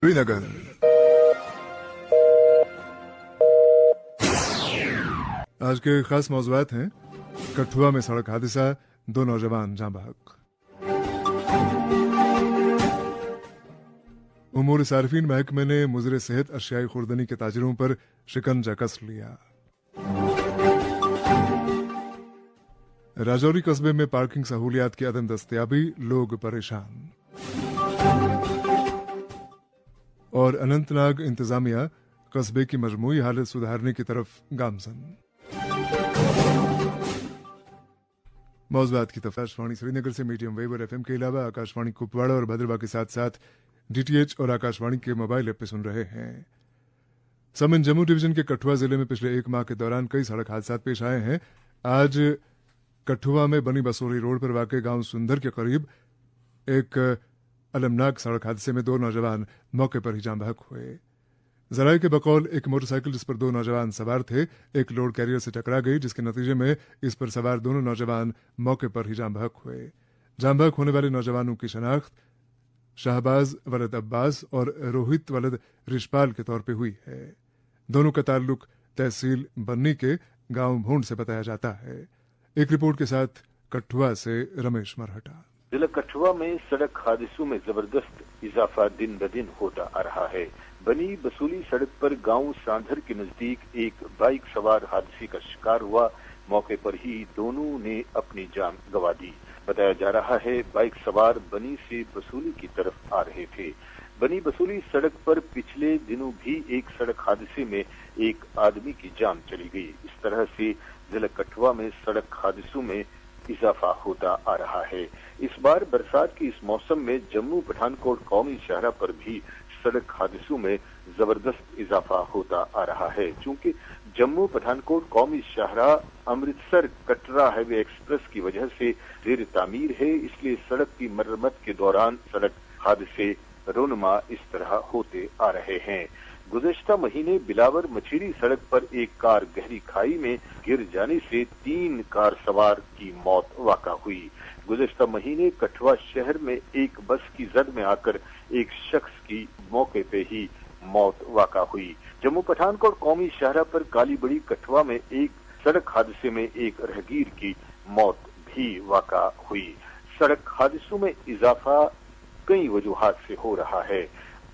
श्रीनगर। आज के खास मौज़ूआत हैं कठुआ में सड़क हादसा, 2 नौजवान जाँ बहक। उमूर सार्फिन महकमे ने मुज़र सेहत अशियाई खुर्दनी के ताजिरों पर शिकंजा कस लिया। राजौरी कस्बे में पार्किंग सहूलियात की अदम दस्तयाबी, लोग परेशान। और अनंतनाग इंतजामिया कस्बे की मजमूई हालत सुधारने की तरफ गामजन। मौज़ूआत की आकाशवाणी श्रीनगर से मीडियम वेव और FM के अलावा आकाशवाणी कुपवाड़ा और भद्रवा के साथ साथ DTH और आकाशवाणी के मोबाइल ऐप पे सुन रहे हैं। समन जम्मू डिवीजन के कठुआ जिले में पिछले 1 माह के दौरान कई सड़क हादसा पेश आए हैं। आज कठुआ में बनी बसोली रोड पर वाक़ गांव सुंदर के करीब एक अलमनाक सड़क हादसे में 2 नौजवान मौके पर ही जाँ बहक हुए। जराये के बकौल एक मोटरसाइकिल जिस पर 2 नौजवान सवार थे एक लोड कैरियर से टकरा गई, जिसके नतीजे में इस पर सवार दोनों नौजवान मौके पर ही जाँ बहक हुए। जाँ बहक होने वाले नौजवानों की शनाख्त शाहबाज वलद अब्बास और रोहित वलद रिशपाल के तौर पर हुई है। दोनों का ताल्लुक तहसील बन्नी के गांव भूंड से बताया जाता है। एक रिपोर्ट के साथ कठुआ से रमेश मरहटा। जिला कठुआ में सड़क हादसों में जबरदस्त इजाफा दिन ब दिन होता आ रहा है। बनी बसूली सड़क पर गांव सांधर के नजदीक एक बाइक सवार हादसे का शिकार हुआ। मौके पर ही दोनों ने अपनी जान गंवा दी। बताया जा रहा है बाइक सवार बनी से बसूली की तरफ आ रहे थे। बनी बसूली सड़क पर पिछले दिनों भी एक सड़क हादसे में एक आदमी की जान चली गई। इस तरह से जिला कठुआ में सड़क हादसों में इजाफा होता आ रहा है। इस बार बरसात के इस मौसम में जम्मू पठानकोट कौमी शाहरा पर भी सड़क हादसों में जबरदस्त इजाफा होता आ रहा है। चूंकि जम्मू पठानकोट कौमी शाहरा अमृतसर कटरा हाईवे एक्सप्रेस की वजह से जेर तामीर है, इसलिए सड़क की मरम्मत के दौरान सड़क हादसे रोनुमा इस तरह होते आ रहे हैं। गुज़श्ता महीने बिलावर मछीरी सड़क पर एक कार गहरी खाई में गिर जाने से 3 कार सवार की मौत वाक़ा हुई। गुज़श्ता महीने कठुआ शहर में एक बस की जद में आकर एक शख्स की मौके पे ही मौत वाक़ा हुई। जम्मू पठानकोट कौमी शाहरा पर काली बड़ी कठुआ में एक सड़क हादसे में एक राहगीर की मौत भी वाक़ा हुई। सड़क हादसों में इजाफा कई वजूहात से हो रहा है।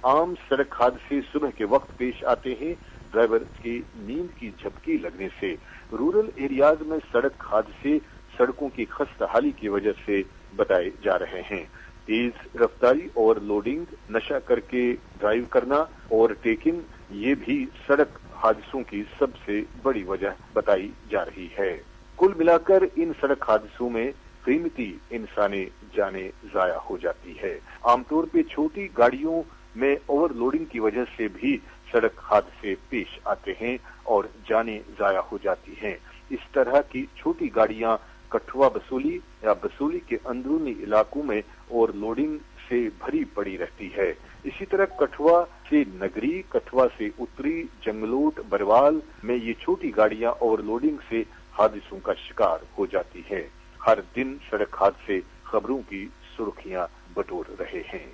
आम सड़क हादसे सुबह के वक्त पेश आते हैं। ड्राइवर की नींद की झपकी लगने से। रूरल एरियाज में सड़क हादसे सड़कों की खस्ताहाली की वजह से बताए जा रहे हैं। तेज रफ्तारी और लोडिंग, नशा करके ड्राइव करना और टेकिंग, ये भी सड़क हादसों की सबसे बड़ी वजह बताई जा रही है। कुल मिलाकर इन सड़क हादसों में कीमती इंसानी जानें जाया हो जाती है। आमतौर पे छोटी गाड़ियों में ओवरलोडिंग की वजह से भी सड़क हादसे पेश आते हैं और जानें जाया हो जाती हैं। इस तरह की छोटी गाड़ियां कठुआ बसूली या बसूली के अंदरूनी इलाकों में ओवरलोडिंग से भरी पड़ी रहती है। इसी तरह कठुआ से नगरी, कठुआ से उत्तरी, जंगलोट, बरवाल में ये छोटी गाड़ियां ओवरलोडिंग से हादसों का शिकार हो जाती है। हर दिन सड़क हादसे खबरों की सुर्खियां बटोर रहे हैं।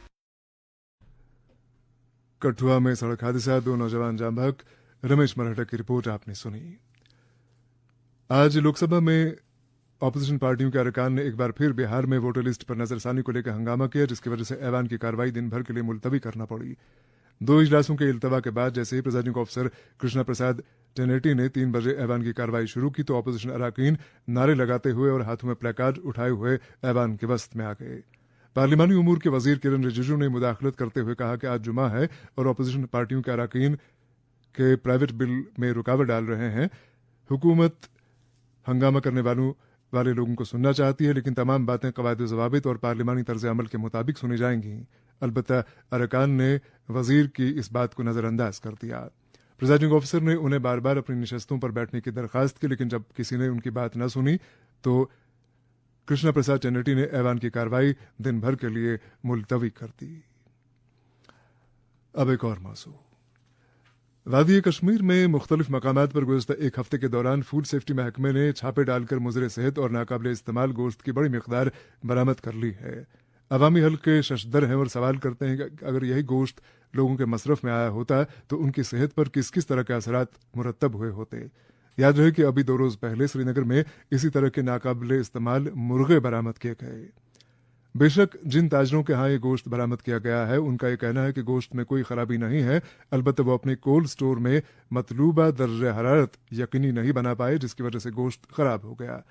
कठुआ में सड़क हादसा, 2 नौजवान जाँ बहक। रमेश मराठा की रिपोर्ट आपने सुनी। आज लोकसभा में ऑपोजिशन पार्टियों के अरकान ने एक बार फिर बिहार में वोटर लिस्ट पर नजरसानी को लेकर हंगामा किया, जिसकी वजह से ऐवान की कार्रवाई दिन भर के लिए मुलतवी करना पड़ी। 2 इजलासों के इल्तवा के बाद जैसे ही प्रिजाइडिंग ऑफिसर कृष्णा प्रसाद टेनेटी ने 3 बजे ऐवान की कार्रवाई शुरू की तो ऑपोजिशन अरकान नारे लगाते हुए और हाथों में प्लेकार्ड उठाए हुए ऐवान के वस्त में आ गए। पार्लिमानी उमूर के वजीर किरण रिजिजू ने मुदाखलत करते हुए कहा कि आज जुमा है और ऑपोजिशन पार्टियों के अरकान के प्राइवेट बिल में रुकावट डाल रहे हैं। हुकूमत हंगामा करने वाले लोगों को सुनना चाहती है, लेकिन तमाम बातें कवायद ज़वाबित और पार्लिमानी तर्ज अमल के मुताबिक सुनी जाएंगी। अलबत्ता अरकान ने वजीर की इस बात को नज़रअंदाज कर दिया। प्रिजाइडिंग ऑफिसर ने उन्हें बार बार अपनी नशस्तों पर बैठने की दरख्वास्त की, लेकिन जब किसी ने उनकी बात न सुनी तो कृष्णा प्रसाद टेनेटी ने ऐवान की कार्रवाई दिन भर के लिए मुलतवी कर दी। अब एक और मौजू। वादी कश्मीर में मुख्तलिफ मकामात पर गुज़श्ता एक हफ्ते के दौरान फूड सेफ्टी महकमे ने छापे डालकर मुज़र सेहत और नाकाबिल इस्तेमाल गोश्त की बड़ी मिकदार बरामद कर ली है। अवामी हल्के शशदर हैं और सवाल करते हैं कि अगर यही गोश्त लोगों के मसरफ में आया होता तो उनकी सेहत पर किस किस तरह के असरात मुरतब हुए होते। याद रहे कि अभी 2 रोज पहले श्रीनगर में इसी तरह के नाकाबिले इस्तेमाल मुर्गे बरामद किए गए। बेशक जिन ताजरों के यहाँ ये गोश्त बरामद किया गया है उनका ये कहना है कि गोश्त में कोई खराबी नहीं है, अलबत्ता वो अपने कोल्ड स्टोर में मतलूबा दर्जे हरारत यकीनी नहीं बना पाए जिसकी वजह से गोश्त खराब हो गया।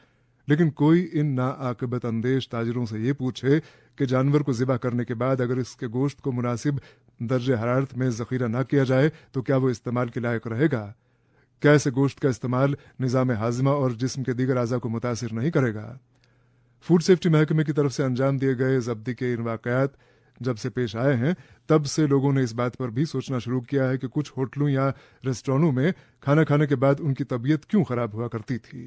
लेकिन कोई इन नाआकिबत अंदेश ताजरों से ये पूछे कि जानवर को ज़िबा करने के बाद अगर इसके गोश्त को मुनासिब दर्जे हरारत में ज़ख़ीरा ना किया जाए तो क्या वो इस्तेमाल के लायक रहेगा? क्या ऐसे गोश्त का इस्तेमाल निज़ाम हाज़िमा और जिस्म के दीगर अज़ा को मुतासिर नहीं करेगा? फूड सेफ्टी महकमे की तरफ से अंजाम दिए गए ज़ब्ती के इन वाक़यात जब से पेश आए हैं तब से लोगों ने इस बात पर भी सोचना शुरू किया है कि कुछ होटलों या रेस्टोरेंटों में खाना खाने के बाद उनकी तबीयत क्यों खराब हुआ करती थी।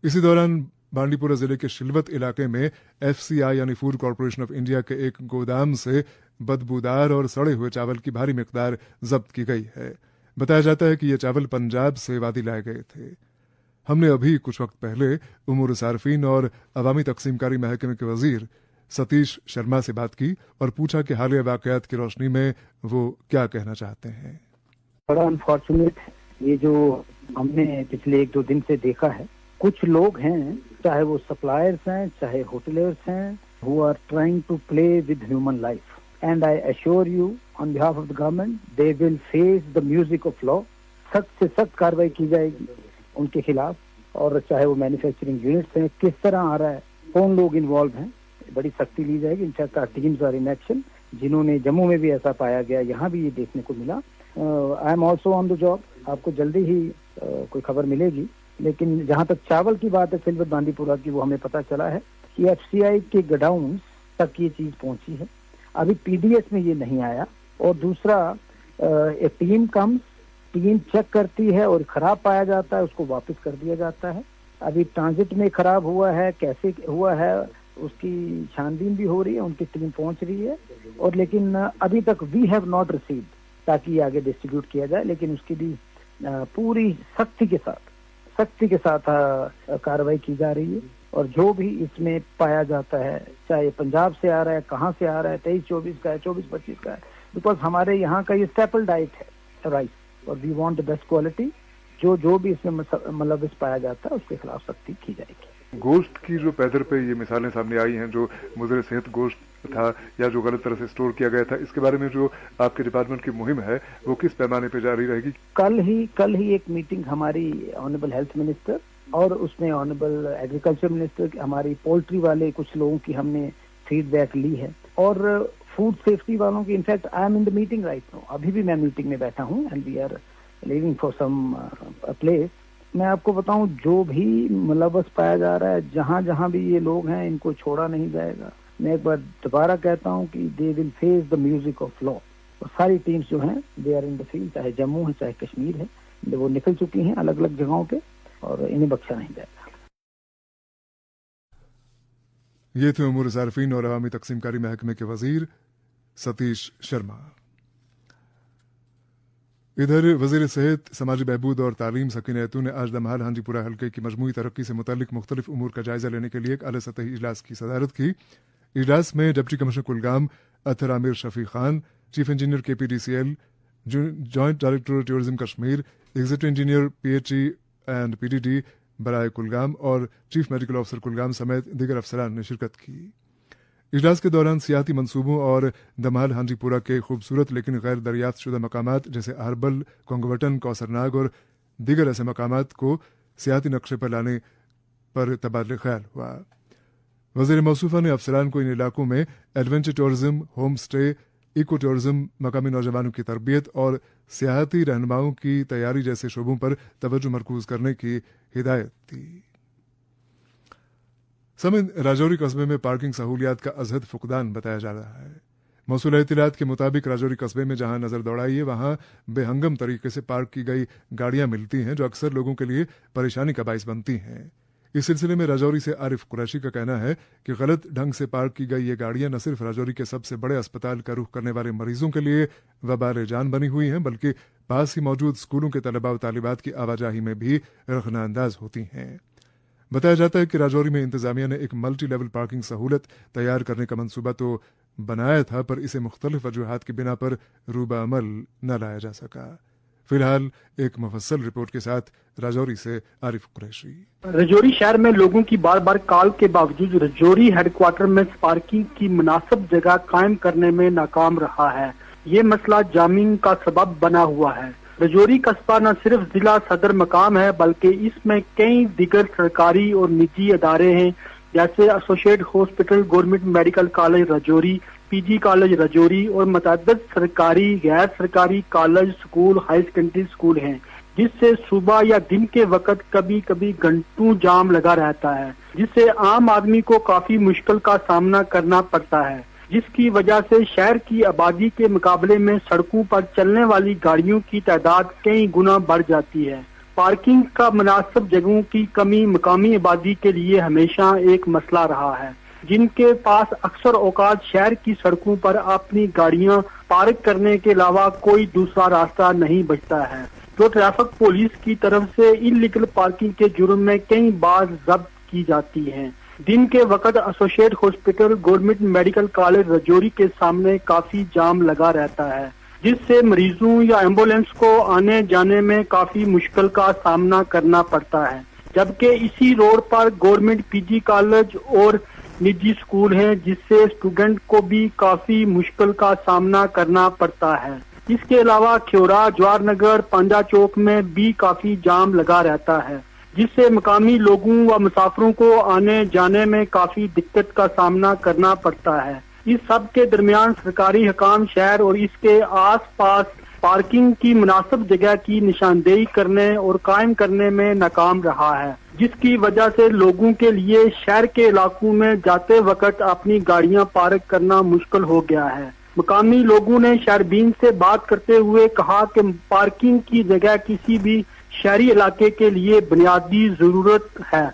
इसी दौरान बांडीपुरा जिले के शिलवत इलाके में FCI यानी फूड कॉरपोरेशन ऑफ इंडिया के एक गोदाम से बदबूदार और सड़े हुए चावल की भारी मिकदार जब्त की गई है। बताया जाता है कि ये चावल पंजाब से वादी लाए गए थे। हमने अभी कुछ वक्त पहले उमूर सार्फिन और अवामी तकसीमकारी महकमे के वजीर सतीश शर्मा से बात की और पूछा कि हालिया वाकयात की रोशनी में वो क्या कहना चाहते हैं। बड़ा अनफॉर्चुनेट ये जो हमने पिछले 1-2 दिन से देखा है, कुछ लोग हैं चाहे वो सप्लायर्स हैं चाहे होटलियर्स हैं who are trying to play with human life, and I assure you on behalf of the government they will face the music of law। सख्त से सख्त कार्रवाई की जाएगी उनके खिलाफ, और चाहे वो मैन्युफैक्चरिंग यूनिट्स हैं, किस तरह आ रहा है, कौन लोग इन्वॉल्व हैं, बड़ी सख्ती ली जाएगी। In fact our teams are in action. जिन्होंने जम्मू में भी ऐसा पाया गया, यहाँ भी ये देखने को मिला। I am also on the job, आपको जल्दी ही कोई खबर मिलेगी। लेकिन जहाँ तक चावल की बात है सिलवत बांदीपुरा की, वो हमें पता चला है कि FCI के गोडाउन तक ये चीज पहुंची है। अभी PDS में ये नहीं आया। और दूसरा, एक टीम चेक करती है और खराब पाया जाता है, उसको वापस कर दिया जाता है। अभी ट्रांजिट में खराब हुआ है, कैसे हुआ है उसकी छानबीन भी हो रही है, उनकी टीम पहुंच रही है। और लेकिन अभी तक वी हैव नॉट रिसीव्ड, ताकि आगे डिस्ट्रीब्यूट किया जाए। लेकिन उसकी भी पूरी सख्ती के साथ कार्रवाई की जा रही है। और जो भी इसमें पाया जाता है, चाहे पंजाब से आ रहा है, कहाँ से आ रहा है, 23-24 का है, 24-25 का है, बिकॉज हमारे यहाँ का ये स्टेपल डाइट है राइस, और we want the best quality. जो भी इसमें मतलब पाया जाता है उसके खिलाफ सख्ती की जाएगी। गोश्त की जो पैदर पे ये मिसालें सामने आई हैं, जो मुज़र सेहत गोश्त था या जो गलत तरह से स्टोर किया गया था, इसके बारे में जो आपके डिपार्टमेंट की मुहिम है वो किस पैमाने पे जारी रहेगी? कल ही एक मीटिंग हमारी ऑनरेबल हेल्थ मिनिस्टर और उसमें ऑनरेबल एग्रीकल्चर मिनिस्टर, हमारी पोल्ट्री वाले कुछ लोगों की हमने फीडबैक ली है, और फूड सेफ्टी वालों की। In fact I am in the meeting right now, अभी भी मैं मीटिंग में बैठा हूँ, and we are living for some place. मैं आपको बताऊं, जो भी मुलव्वस पाया जा रहा है, जहां जहां भी ये लोग हैं, इनको छोड़ा नहीं जाएगा। मैं एक बार दोबारा कहता हूं कि they will face the music of law. और सारी टीम्स जो हैं they are in the field, चाहे जम्मू है चाहे कश्मीर है, वो निकल चुकी हैं अलग अलग जगहों पे, और इन्हें बख्शा नहीं जाएगा। ये थे उमूर सार्फिन और अवामी तकसीमकारी महकमे के वजीर सतीश शर्मा। इधर वजीर सेहत, समाजी बहबूद और तालीम सकीना ऐतू ने आज दमहाल हांजीपुरा हल्के की मजमूई तरक्की से मुतालिक मुख्तलिफ उमूर का जायजा लेने के लिए एक आला सतही इजलास की सदारत की। इजलास में deputy commissioner Kulgam Athar Aamir Shafi Khan, chief engineer KPDCL, joint director tourism Kashmir, executive engineer PHE and PDD बराए कुलगाम और चीफ मेडिकल ऑफिसर कुलगाम समेत दीगर अफसरान ने शिरकत की। इजलास के दौरान सियाती मंसूबों और दमहाल हांजीपुरा के खूबसूरत लेकिन गैर दरियाफ्त शुदा मकामात जैसे अहरबल, कोंगवटन, कौसरनाग और दीगर ऐसे मकामात को सियाती नक्शे पर लाने पर तबादले ख्याल हुआ। वज़ीर मौसूफा ने अफसरान को इन इलाकों में adventure tourism, home stay, eco tourism, मकामी नौजवानों की तरबियत और सियाहती रहनुमाओं की तैयारी जैसे शोबों पर तवज्जो मरकूज करने की हिदायत दी। समेत राजौरी कस्बे में पार्किंग सहूलियात का अजहद फुकदान बताया जा रहा है। मौसूल इत्तलात के मुताबिक राजौरी कस्बे में जहां नजर दौड़ाई है वहां बेहंगम तरीके से पार्क की गई गाड़ियां मिलती हैं जो अक्सर लोगों के लिए परेशानी का बाइस बनती हैं। इस सिलसिले में राजौरी से आरिफ कुरैशी का कहना है कि गलत ढंग से पार्क की गई ये गाड़ियां न सिर्फ राजौरी के सबसे बड़े अस्पताल का रुख करने वाले मरीजों के लिए वबाल जान बनी हुई हैं, बल्कि पास ही मौजूद स्कूलों के तलबा व तालिबात की आवाजाही में भी रखना अंदाज होती हैं। बताया जाता है कि राजौरी में इंतजामिया ने एक मल्टी लेवल पार्किंग सहूलत तैयार करने का मंसूबा तो बनाया था, पर इसे मुख्तलिफ वजूहात की बिना पर रूबा अमल न लाया जा सका। फिलहाल एक मुफस्सल रिपोर्ट के साथ राजौरी से आरिफ कुरैशी। राजौरी शहर में लोगों की बार बार कॉल के बावजूद राजौरी हेडक्वार्टर में पार्किंग की मुनासिब जगह कायम करने में नाकाम रहा है। ये मसला जामिंग का सबब बना हुआ है। राजौरी कस्बा न सिर्फ जिला सदर मकाम है, बल्कि इसमें कई दिगर सरकारी और निजी अदारे हैं, जैसे associate hospital, government medical college Rajouri, PG college Rajouri और मतअद्दिद सरकारी, गैर सरकारी college, school, high secondary school हैं, जिससे सुबह या दिन के वक्त कभी कभी घंटों जाम लगा रहता है, जिससे आम आदमी को काफी मुश्किल का सामना करना पड़ता है, जिसकी वजह से शहर की आबादी के मुकाबले में सड़कों पर चलने वाली गाड़ियों की तादाद कई गुना बढ़ जाती है। पार्किंग का मुनासिब जगहों की कमी मकामी आबादी के लिए हमेशा एक मसला रहा है, जिनके पास अक्सर औकात शहर की सड़कों पर अपनी गाड़ियां पार्क करने के अलावा कोई दूसरा रास्ता नहीं बचता है, जो ट्रैफिक पुलिस की तरफ से इल्लीगल पार्किंग के जुर्म में कई बार जब्त की जाती है। दिन के वक्त associate hospital, government medical college Rajouri के सामने काफी जाम लगा रहता है, जिससे मरीजों या एम्बुलेंस को आने जाने में काफी मुश्किल का सामना करना पड़ता है। जबकि इसी रोड पर गवर्नमेंट पीजी कॉलेज और निजी स्कूल हैं, जिससे स्टूडेंट को भी काफी मुश्किल का सामना करना पड़ता है। इसके अलावा ख्योरा, जवाहर नगर, पांडा चौक में भी काफी जाम लगा रहता है, जिससे मकामी लोगों व मुसाफिरों को आने जाने में काफी दिक्कत का सामना करना पड़ता है। इस सब के दरमियान सरकारी हकाम शहर और इसके आस पास पार्किंग की मुनासिब जगह की निशानदेही करने और कायम करने में नाकाम रहा है, जिसकी वजह से लोगों के लिए शहर के इलाकों में जाते वक्त अपनी गाड़ियां पार्क करना मुश्किल हो गया है। मकामी लोगों ने शहरबीन से बात करते हुए कहा कि पार्किंग की जगह किसी भी शहरी इलाके के लिए बुनियादी जरूरत है।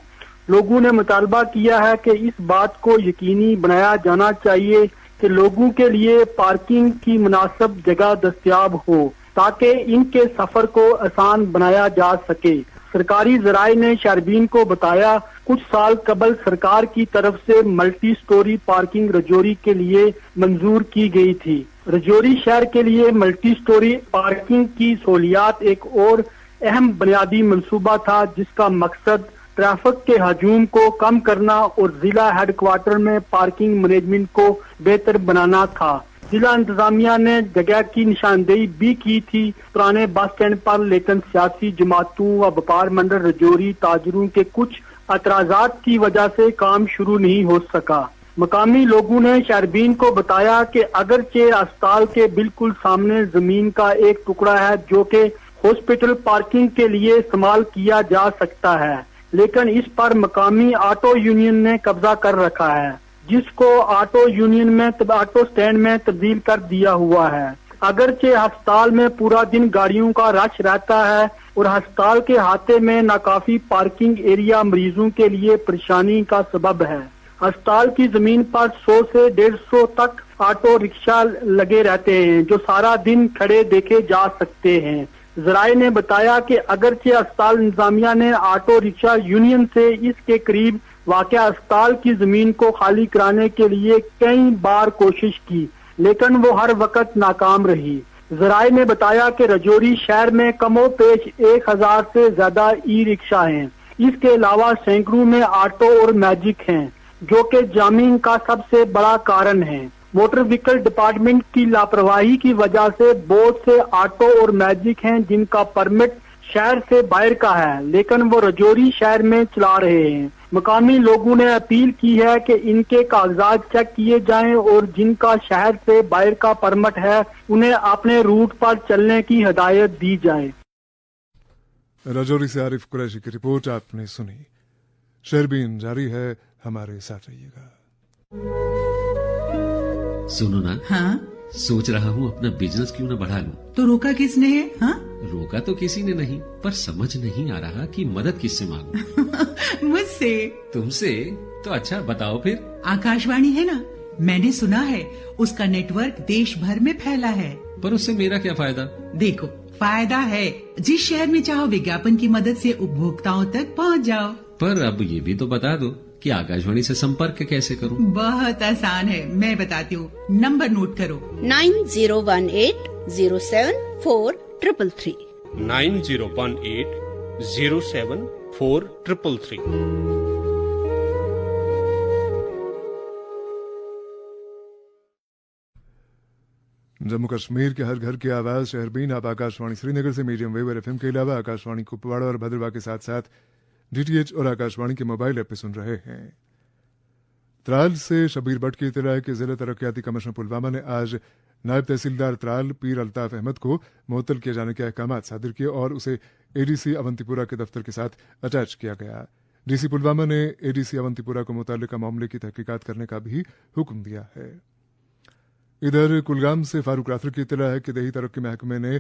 लोगों ने मुतालबा किया है कि इस बात को यकीनी बनाया जाना चाहिए कि लोगों के लिए पार्किंग की मुनासिब जगह दस्तयाब हो, ताकि इनके सफर को आसान बनाया जा सके। सरकारी जराये ने शहरबीन को बताया, कुछ साल कबल सरकार की तरफ से मल्टी स्टोरी पार्किंग राजौरी के लिए मंजूर की गई थी। राजौरी शहर के लिए मल्टी स्टोरी पार्किंग की सहूलियात एक और अहम बुनियादी मंसूबा था, जिसका मकसद ट्रैफिक के हजूम को कम करना और जिला हेडक्वार्टर में पार्किंग मैनेजमेंट को बेहतर बनाना था। जिला इंतजामिया ने जगह की निशानदेही भी की थी पुराने बस स्टैंड पर, लेकिन सियासी जमातों व व्यापार मंडल राजौरी ताजरों के कुछ एतराजात की वजह से काम शुरू नहीं हो सका। मकामी लोगों ने शहरबीन को बताया कि अगरचे अस्पताल के बिल्कुल सामने जमीन का एक टुकड़ा है जो कि हॉस्पिटल पार्किंग के लिए इस्तेमाल किया जा सकता है, लेकिन इस पर मकामी ऑटो यूनियन ने कब्जा कर रखा है, जिसको ऑटो यूनियन में ऑटो स्टैंड में तब्दील कर दिया हुआ है। अगरचे अस्पताल में पूरा दिन गाड़ियों का रश रहता है और अस्पताल के अहाते में नाकाफी पार्किंग एरिया मरीजों के लिए परेशानी का सबब है। अस्पताल की जमीन पर 100 से 150 तक ऑटो रिक्शा लगे रहते हैं, जो सारा दिन खड़े देखे जा सकते हैं। जराये ने बताया कि अगरचे अस्पताल इंतजामिया ने ऑटो रिक्शा यूनियन से इसके करीब वाक़या अस्पताल की जमीन को खाली कराने के लिए कई बार कोशिश की, लेकिन वो हर वक्त नाकाम रही। जराये ने बताया कि राजौरी शहर में कमोपेश 1000 से ज्यादा ई रिक्शा हैं। इसके अलावा सैकड़ों में ऑटो और मैजिक हैं, जो कि जामिंग का सबसे बड़ा कारण है। मोटर व्हीकल डिपार्टमेंट की लापरवाही की वजह से बहुत से ऑटो और मैजिक हैं जिनका परमिट शहर से बाहर का है, लेकिन वो राजौरी शहर में चला रहे हैं। मकामी लोगों ने अपील की है कि इनके कागजात चेक किए जाएं और जिनका शहर से बाहर का परमिट है उन्हें अपने रूट पर चलने की हिदायत दी जाए। राजौरी से आरिफ कुरैशी की रिपोर्ट आपने सुनी। शहरबीन जारी है, हमारे साथ रहिएगा। सुनो ना, हाँ? सोच रहा हूँ अपना बिजनेस क्यों न बढ़ा लूं। तो रोका किसने है? हाँ? रोका तो किसी ने नहीं, पर समझ नहीं आ रहा कि मदद किससे मांगूं। मुझसे? तुमसे? तो अच्छा बताओ फिर। आकाशवाणी है ना, मैंने सुना है उसका नेटवर्क देश भर में फैला है। पर उससे मेरा क्या फायदा? देखो, फायदा है। जिस शहर में चाहो विज्ञापन की मदद से उपभोक्ताओं तक पहुँच जाओ। पर अब ये भी तो बता दो कि आकाशवाणी से संपर्क कैसे करूं? बहुत आसान है, मैं बताती हूँ। नंबर नोट करो 9018074333 9018074333। जम्मू कश्मीर के हर घर की आवाज शहरबीन आप आकाशवाणी श्रीनगर से मीडियम वेव और एफएम के अलावा आकाशवाणी कुपवाड़ा और भद्रवाह के साथ साथ डीटीएच और आकाशवाणी के मोबाइल ऐप पे सुन रहे हैं। त्राल से शबीर भट्ट की इत्तला है कि जिला तरक्याती कमिश्नर पुलवामा ने आज नायब तहसीलदार त्राल पीर अल्ताफ अहमद को मुअत्तल किए जाने के अहकाम सादिर किए और उसे एडीसी अवंतीपुरा के दफ्तर के साथ अटैच किया गया। डीसी पुलवामा ने एडीसी अवंतीपुरा को मुताल्लिका मामले की तहकीकात करने का भी हुक्म दिया है। इधर कुलगाम से फारूक राथर की इत्तला है कि देही तरक्की महकमे ने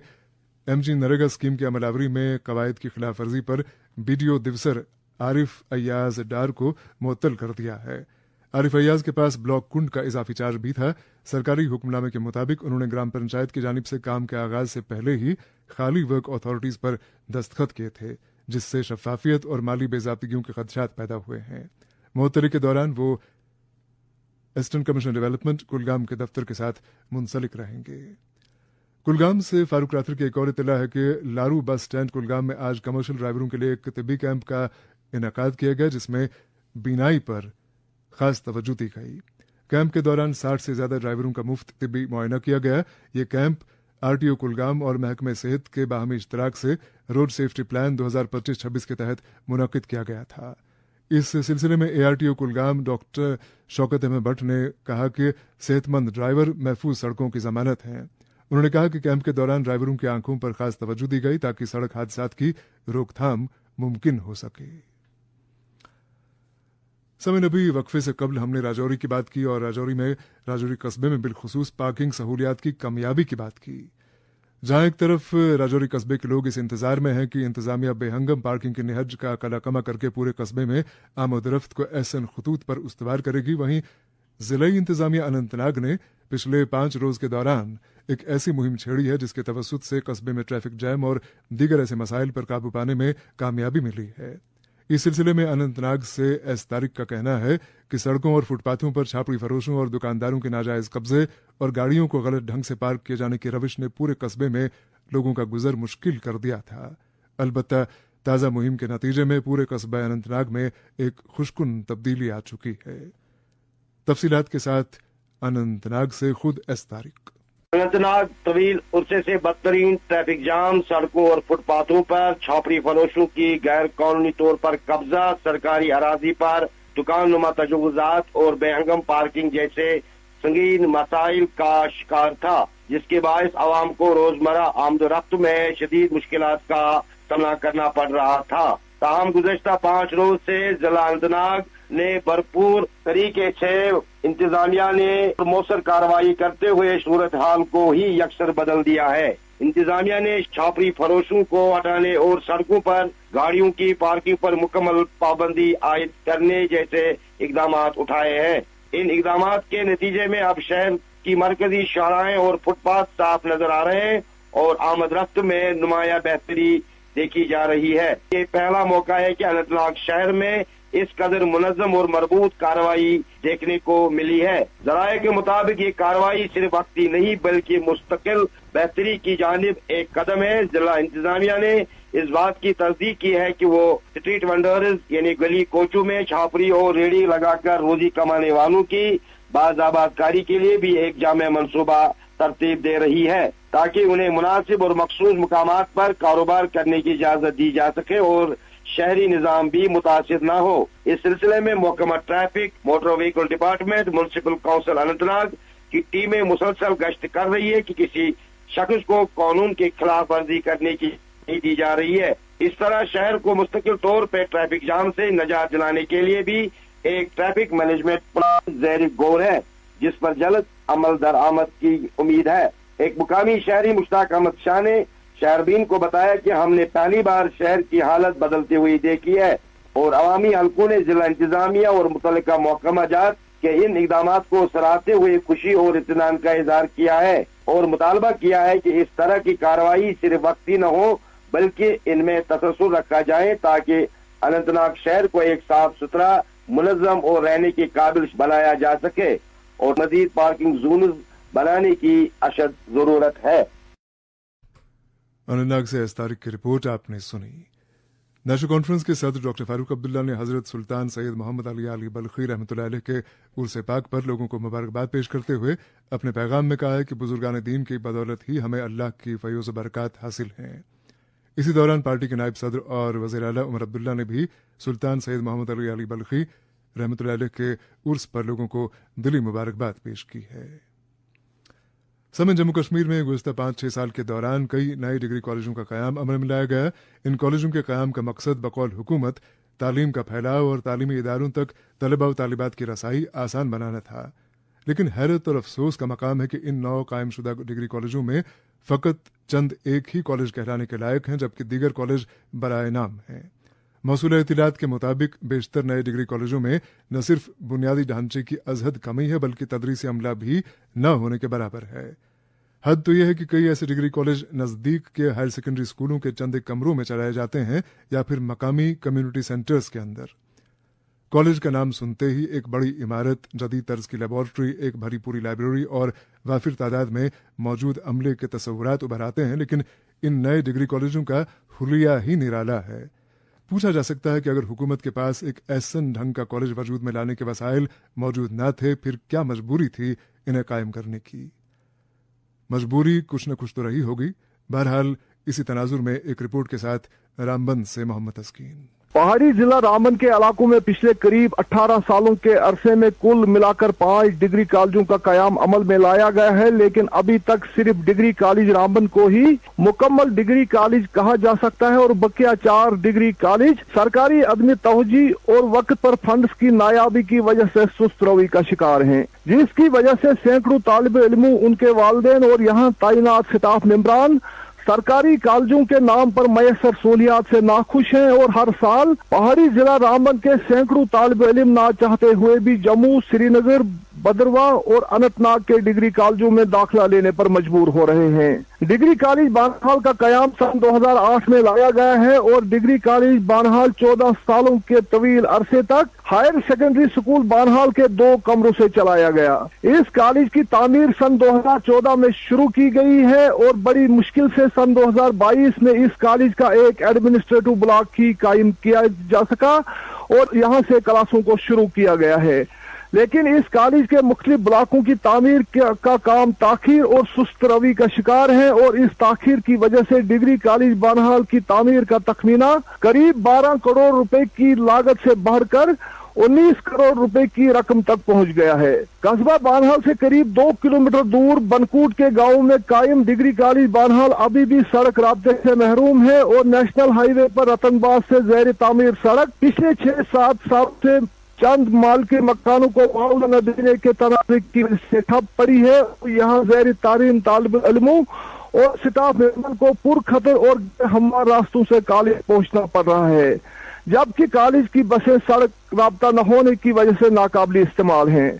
एमजी नरेगा स्कीम की अमलावरी में कवायद की खिलाफ वर्जी पर बीडीओ दिवसर आरिफ अय्याज डार को मुअत्तल कर दिया है। आरिफ अय्याज के पास ब्लॉक कुंड का इजाफी चार्ज भी था। सरकारी हुक्मनामे के मुताबिक उन्होंने ग्राम पंचायत की जानिब से काम के आगाज से पहले ही खाली वर्क अथॉरिटीज पर दस्तखत किए थे, जिससे शफाफियत और माली बेजाबतगियों के खदशात पैदा हुए हैं। मुअत्तली के दौरान वो असिस्टेंट कमिश्नर डेवलपमेंट कुलगाम के दफ्तर के साथ मुंसलिक रहेंगे। कुलगाम से फारूक राथर की एक और इत्तला है कि लारू बस स्टैंड कुलगाम में आज कमर्शियल ड्राइवरों के लिए एक तिब्बी कैंप का इनेकाद किया गया, जिसमें बीनाई पर खास तवज्जो दी गई। कैंप के दौरान 60 से ज्यादा ड्राइवरों का मुफ्त तिब्बी मुआयना किया गया। ये कैंप आरटीओ कुलगाम और महकमे सेहत के बाहमी इश्तराक से रोड सेफ्टी प्लान 2025-26 के तहत मुनक्किद किया गया था। इस सिलसिले में एआरटीओ कुलगाम डॉक्टर शौकत अहमद भट्ट ने कहा कि सेहतमंद ड्राइवर महफूज सड़कों की जमानत हैं। उन्होंने कहा कि कैंप के दौरान ड्राइवरों की आंखों पर खास तवज्जो दी गई ताकि सड़क हादसात की रोकथाम मुमकिन हो सके। समय नबी वक्फे से कबल हमने राजौरी की बात की और राजौरी कस्बे में बिलखुसूस पार्किंग सहूलियात की कामयाबी की बात की। जहां एक तरफ राजौरी कस्बे के लोग इस इंतजार में हैं कि इंतजामिया बेहंगम पार्किंग के निहज का कलाकमा करके पूरे कस्बे में आमदरफ्त को एहसन खतूत पर उस्तवार करेगी, वहीं जिलाई इंतजामिया अनंतनाग ने पिछले 5 रोज के दौरान एक ऐसी मुहिम छेड़ी है जिसके तवस्सुत से कस्बे में ट्रैफिक जैम और दीगर ऐसे मसाइल पर काबू पाने में कामयाबी मिली है। इस सिलसिले में अनंतनाग से एस तारिक का कहना है कि सड़कों और फुटपाथों पर छापड़ी फरोशों और दुकानदारों के नाजायज कब्जे और गाड़ियों को गलत ढंग से पार्क किए जाने की रविश ने पूरे कस्बे में लोगों का गुजर मुश्किल कर दिया था। अलबत्ता ताज़ा मुहिम के नतीजे में पूरे कस्बा अनंतनाग में एक खुशकुन तब्दीली आ चुकी है। तफसीलात के साथ अनंतनाग से खुद एस तारिक। अनंतनाग तवील उर्से से बदतरीन ट्रैफिक जाम, सड़कों और फुटपाथों पर छापरी फरोशों की गैर कानूनी तौर पर कब्जा, सरकारी अराजी पर दुकान नुमा तजवुजात और बेहंगम पार्किंग जैसे संगीन मसाइल का शिकार था, जिसके बायस आवाम को रोजमर्रा आमदोरफ्त में शदीद मुश्किलात का सामना करना पड़ रहा था। ताहम गुज़श्ता 5 रोज से जिला अनंतनाग ने भरपूर तरीके से इंतजामिया ने मौसर कार्रवाई करते हुए सूरत हाल को ही यकसर बदल दिया है। इंतजामिया ने छापरी फरोशों को हटाने और सड़कों पर गाड़ियों की पार्किंग पर मुकम्मल पाबंदी आयद करने जैसे इकदाम उठाए हैं। इन इकदाम के नतीजे में अब शहर की मरकजी शाहराहें और फुटपाथ साफ नजर आ रहे हैं और आमदरफ्त में नुमाया बेहतरी देखी जा रही है। ये पहला मौका है कि अनंतनाग शहर में इस कदर मुनज़्ज़म और मरबूत कार्रवाई देखने को मिली है। जराये के मुताबिक ये कार्रवाई सिर्फ वक्ती नहीं बल्कि मुस्तकिल बेहतरी की जानिब एक कदम है। जिला इंतजामिया ने इस बात की तस्दीक की है कि वो स्ट्रीट वेंडर्स यानी गली कोचों में छापरी और रेडी लगाकर रोजी कमाने वालों की बाज़ाबादकारी के लिए भी एक जामे मनसूबा तरतीब दे रही है ताकि उन्हें मुनासिब और मखसूस मुकामात पर कारोबार करने की इजाजत दी जा सके और शहरी निजाम भी मुतासिर न हो। इस सिलसिले में महकमा traffic, motor vehicle department, municipal council Anantnag की टीमें मुसलसल गश्त कर रही है कि किसी शख्स को कानून की खिलाफ वर्जी करने की नहीं दी जा रही है। इस तरह शहर को मुस्तकिल तौर पर ट्रैफिक जाम से निजात दिलाने के लिए भी एक ट्रैफिक मैनेजमेंट प्लान ज़ेर गौर है, जिस पर जल्द अमल दरामद की उम्मीद है। एक मुकामी शहरी मुश्ताक अहमद शाह ने शहरबीन को बताया कि हमने पहली बार शहर की हालत बदलती हुई देखी है और अवामी हल्कों ने जिला इंतजामिया और मुतल्लिका महकमा जात के इन इकदाम को सराहते हुए खुशी और इत्मीनान का इजहार किया है और मुतालबा किया है कि इस तरह की कार्रवाई सिर्फ वक्ती न हो बल्कि इनमें तसल्सल रखा जाए ताकि अनंतनाग शहर को एक साफ सुथरा منظم اور رہنے کے قابل بنایا جا سکے اور مزید پارکنگ زونز بنانے کی اشد ضرورت ہے۔ اننت ناگ سے اس تاریخ کی رپورٹ آپ نے سنی۔ نیشنل کانفرنس کے صدر ڈاکٹر فاروق عبداللہ نے حضرت سلطان سید محمد علی بلخی رحمۃ اللہ علیہ کے عرس پاک پر لوگوں کو مبارکباد پیش کرتے ہوئے اپنے پیغام میں کہا ہے کہ بزرگان دین کی بدولت ہی ہمیں اللہ کی فیوز و برکات حاصل ہیں۔ اسی دوران پارٹی کے نائب صدر اور وزیر اعلیٰ عمر عبداللہ نے بھی سلطان سید محمد علی بلخی رحمۃ اللہ علیہ کے عرس پر لوگوں کو دلی مبارکباد پیش کی ہے۔ سمیت جموں کشمیر میں گزشتہ 5-6 سال کے دوران کئی نئے ڈگری کالجوں کا قیام عمل میں لایا گیا۔ ان کالجوں کے قیام کا مقصد بقول حکومت تعلیم کا پھیلاؤ اور تعلیمی اداروں تک طلباء و طالبات کی رسائی آسان بنانا تھا، لیکن حیرت اور افسوس کا مقام ہے کہ ان نو قائم شدہ ڈگری کالجوں میں فقط چند ایک ہی کالج کہلانے کے لائق ہیں، جبکہ دیگر کالج برائے نام ہیں۔ موصولہ اطلاعات کے مطابق بیشتر نئے ڈگری کالجوں میں نہ صرف بنیادی ڈھانچے کی ازحد کمی ہے بلکہ تدریسی عملہ بھی نہ ہونے کے برابر ہے۔ حد تو یہ ہے کہ کئی ایسے ڈگری کالج نزدیک کے ہائر سیکنڈری اسکولوں کے چند ایک کمروں میں چلائے جاتے ہیں یا پھر مقامی کمیونٹی سینٹرز کے اندر۔ کالج کا نام سنتے ہی ایک بڑی عمارت، جدید طرز کی لیبارٹری، ایک بھری پوری لائبریری اور وافر تعداد میں موجود عملے کے تصورات ابھر آتے ہیں، لیکن ان نئے ڈگری کالجوں کا حلیہ ہی نرالا ہے۔ پوچھا جا سکتا ہے کہ اگر حکومت کے پاس ایک ایسن ڈھنگ کا کالج وجود میں لانے کے وسائل موجود نہ تھے، پھر کیا مجبوری تھی انہیں قائم کرنے کی؟ مجبوری کچھ نہ کچھ تو رہی ہوگی۔ بہرحال اسی تناظر میں ایک رپورٹ کے ساتھ رامبند سے محمد تسکین۔ پہاڑی ضلع رامبند کے علاقوں میں پچھلے قریب 18 سالوں کے عرصے میں کل ملا کر 5 ڈگری کالجوں کا قیام عمل میں لایا گیا ہے، لیکن ابھی تک صرف ڈگری کالج رامبند کو ہی مکمل ڈگری کالج کہا جا سکتا ہے اور بقیہ 4 ڈگری کالج سرکاری عدم توجہ اور وقت پر فنڈز کی نایابی کی وجہ سے سست روی کا شکار ہیں، جس کی وجہ سے سینکڑوں طالب علموں، ان کے والدین اور یہاں تعینات سٹاف ممبران سرکاری کالجوں کے نام پر میسر سہولیات سے ناخوش ہیں اور ہر سال پہاڑی ضلع رامبند کے سینکڑوں طالب علم نہ چاہتے ہوئے بھی جموں، سری نگر، بدرواہ اور اننت ناگ کے ڈگری کالجوں میں داخلہ لینے پر مجبور ہو رہے ہیں۔ ڈگری کالج بانہال کا قیام سن 2008 میں لایا گیا ہے اور ڈگری کالج بانہال 14 سالوں کے طویل عرصے تک ہائر سیکنڈری اسکول بانہال کے 2 کمروں سے چلایا گیا۔ اس کالج کی تعمیر سن 2014 میں شروع کی گئی ہے اور بڑی مشکل سے سن 2022 میں اس کالج کا ایک ایڈمنسٹریٹو بلاک ہی قائم کیا جا سکا اور یہاں سے کلاسوں کو شروع کیا گیا ہے، لیکن اس کالج کے مختلف بلاکوں کی تعمیر کا کام تاخیر اور سست روی کا شکار ہے اور اس تاخیر کی وجہ سے ڈگری کالج بانہال کی تعمیر کا تخمینہ قریب 12 کروڑ روپے کی لاگت سے بڑھ کر 19 کروڑ روپے کی رقم تک پہنچ گیا ہے۔ قصبہ بانہال سے قریب 2 کلومیٹر دور بنکوٹ کے گاؤں میں قائم ڈگری کالج بانہال ابھی بھی سڑک رابطے سے محروم ہے اور نیشنل ہائی وے پر رتن باز سے زیر تعمیر سڑک پچھلے 6-7 سال سے چند مال کے مکانوں کو معاوضہ نہ دینے کے تنازع کی وجہ سے ٹھپ پڑی ہے۔ یہاں زیر تعلیم طالب علموں اور سٹاف ممبران کو پرخطر اور ہموار راستوں سے کالج پہنچنا پڑ رہا ہے، جبکہ کالج کی بسیں سڑک رابطہ نہ ہونے کی وجہ سے ناقابل استعمال ہیں۔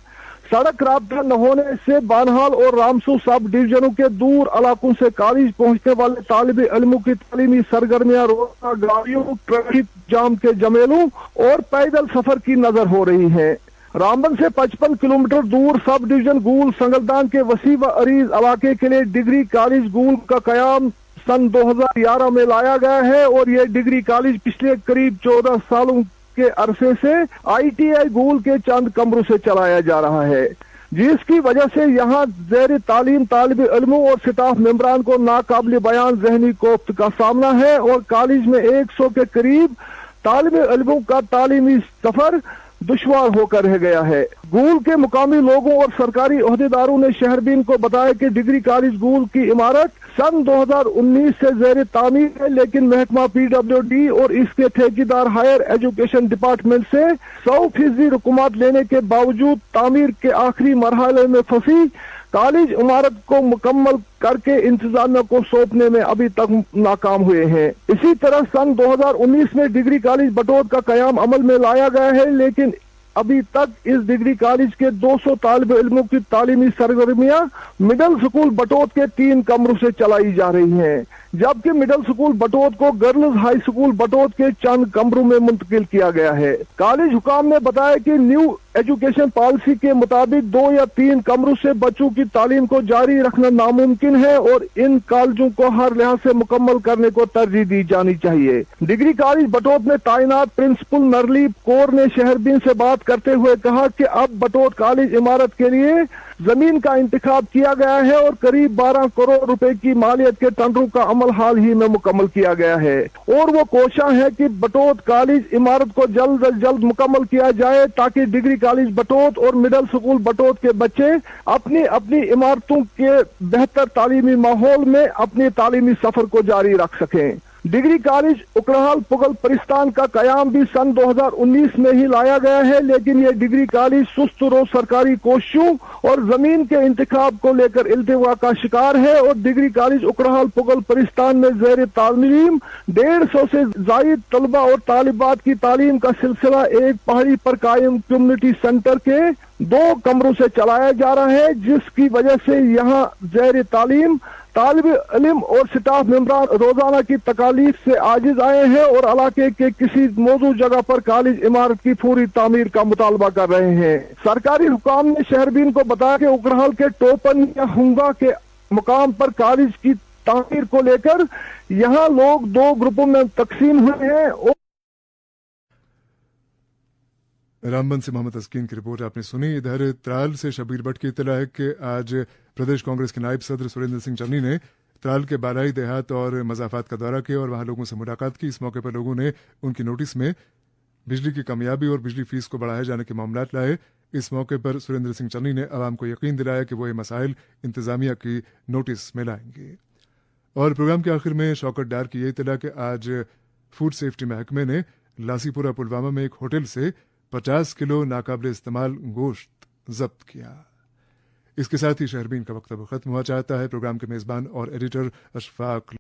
سڑک رابطہ نہ ہونے سے بانہال اور رامسو سب ڈویژنوں کے دور علاقوں سے کالج پہنچنے والے طالب علموں کی تعلیمی سرگرمیاں روزانہ گاڑیوں، ٹریفک جام کے جمیلوں اور پیدل سفر کی نظر ہو رہی ہیں۔ رامبند سے 55 کلومیٹر دور سب ڈویژن گول سنگلدان کے وسیع و عریض علاقے کے لیے ڈگری کالج گول کا قیام سن 2011 میں لایا گیا ہے اور یہ ڈگری کالج پچھلے قریب 14 سالوں کے عرصے سے آئی ٹی آئی گول کے چند کمروں سے چلایا جا رہا ہے، جس کی وجہ سے یہاں زیر تعلیم طالب علموں اور سٹاف ممبران کو ناقابل بیان ذہنی کوفت کا سامنا ہے اور کالج میں 100 کے قریب طالب علموں کا تعلیمی سفر دشوار ہو کر رہ گیا ہے۔ گول کے مقامی لوگوں اور سرکاری عہدیداروں نے شہربین کو بتایا کہ ڈگری کالج گول کی عمارت سن 2019 سے زیر تعمیر ہے، لیکن محکمہ PWD اور اس کے ٹھیکیدار ہائر ایجوکیشن ڈپارٹمنٹ سے 100% رقومات لینے کے باوجود تعمیر کے آخری مرحلے میں پھنسی کالج عمارت کو مکمل کر کے انتظامیہ کو سونپنے میں ابھی تک ناکام ہوئے ہیں۔ اسی طرح سن 2019 میں ڈگری کالج بٹوت کا قیام عمل میں لایا گیا ہے، لیکن अभी तक इस डिग्री कॉलेज के 200 तालिब इल्मों की तालीमी सरगर्मियां मिडिल स्कूल बटोत के 3 कमरों से चलाई जा रही हैं, जबकि मिडिल स्कूल बटोत को गर्ल्स हाई स्कूल बटोत के चंद कमरों में मुंतकिल किया गया है। कॉलेज हुकाम ने बताया कि न्यू एजुकेशन पॉलिसी के मुताबिक 2 या 3 कमरों से बच्चों की तालीम को जारी रखना नामुमकिन है और इन कॉलेजों को हर लिहाज से मुकम्मल करने को तरजीह दी जानी चाहिए। डिग्री कॉलेज बटोत में तैनात प्रिंसिपल नरलीप कौर ने शहरबीन से बात करते हुए कहा कि अब बटोत कॉलेज इमारत के लिए जमीन का इंतखाब किया गया है और करीब 12 करोड़ रुपए की मालियत के टेंडरों का अमल हाल ही में मुकम्मल किया गया है और वो कोशिश है कि बटोत कॉलेज इमारत को जल्द अज जल्द मुकम्मल किया जाए ताकि डिग्री कॉलेज बटोत और मिडिल स्कूल बटोत के बच्चे अपनी अपनी इमारतों के बेहतर तालीमी माहौल में अपने तालीमी सफर को जारी रख सकें। डिग्री कॉलेज उकड़हाल पुगल परिस्तान का कयाम भी सन 2019 में ही लाया गया है, लेकिन ये डिग्री कॉलेज सुस्त रो सरकारी कोशिशों और जमीन के इंतखाब को लेकर इल्तिवा का शिकार है और डिग्री कॉलेज उकड़हाल पुगल परिस्तान में ज़ेर तालीम 150 से जायद तलबा और तालिबात की तालीम का सिलसिला एक पहाड़ी पर कायम कम्युनिटी सेंटर के 2 कमरों से चलाया जा रहा है, जिसकी वजह से यहाँ ज़ेर तालीम तालिब इल्म और स्टाफ मेंबरान रोजाना की तकालीफ से आजिज आए हैं और इलाके के किसी मौजूद जगह पर कॉलेज इमारत की पूरी तामीर का मुतालबा कर रहे हैं। सरकारी हुकाम ने शहरबीन को बताया कि उकड़हाल के टोपन या हुंगा के मुकाम पर कॉलेज की तामीर को लेकर यहाँ लोग 2 ग्रुपों में तकसीम हुए हैं। रामबन से मोहम्मद तस्कीन की रिपोर्ट आपने सुनी। इधर त्राल से शबीर भट्ट की इत्तला है कि आज प्रदेश कांग्रेस के नायब सदर सुरेंद्र सिंह चन्नी ने त्राल के बालाई देहात और मजाफात का दौरा किया और वहां लोगों से मुलाकात की। इस मौके पर लोगों ने उनकी नोटिस में बिजली की कमियाबी और बिजली फीस को बढ़ाए जाने के मामलात लाए। इस मौके पर सुरेंद्र सिंह चन्नी ने आवाम को यकीन दिलाया कि वो ये मसाइल इंतजामिया की नोटिस में लाएंगे। और प्रोग्राम के आखिर में शौकत डार की ये इत्तला कि आज फूड सेफ्टी महकमे ने लासीपुरा पुलवामा में एक होटल से 50 किलो नाकाबिल इस्तेमाल गोश्त जब्त किया। इसके साथ ही शहरबीन का वक्तव्य खत्म हुआ। चाहता है प्रोग्राम के मेजबान और एडिटर अशफाक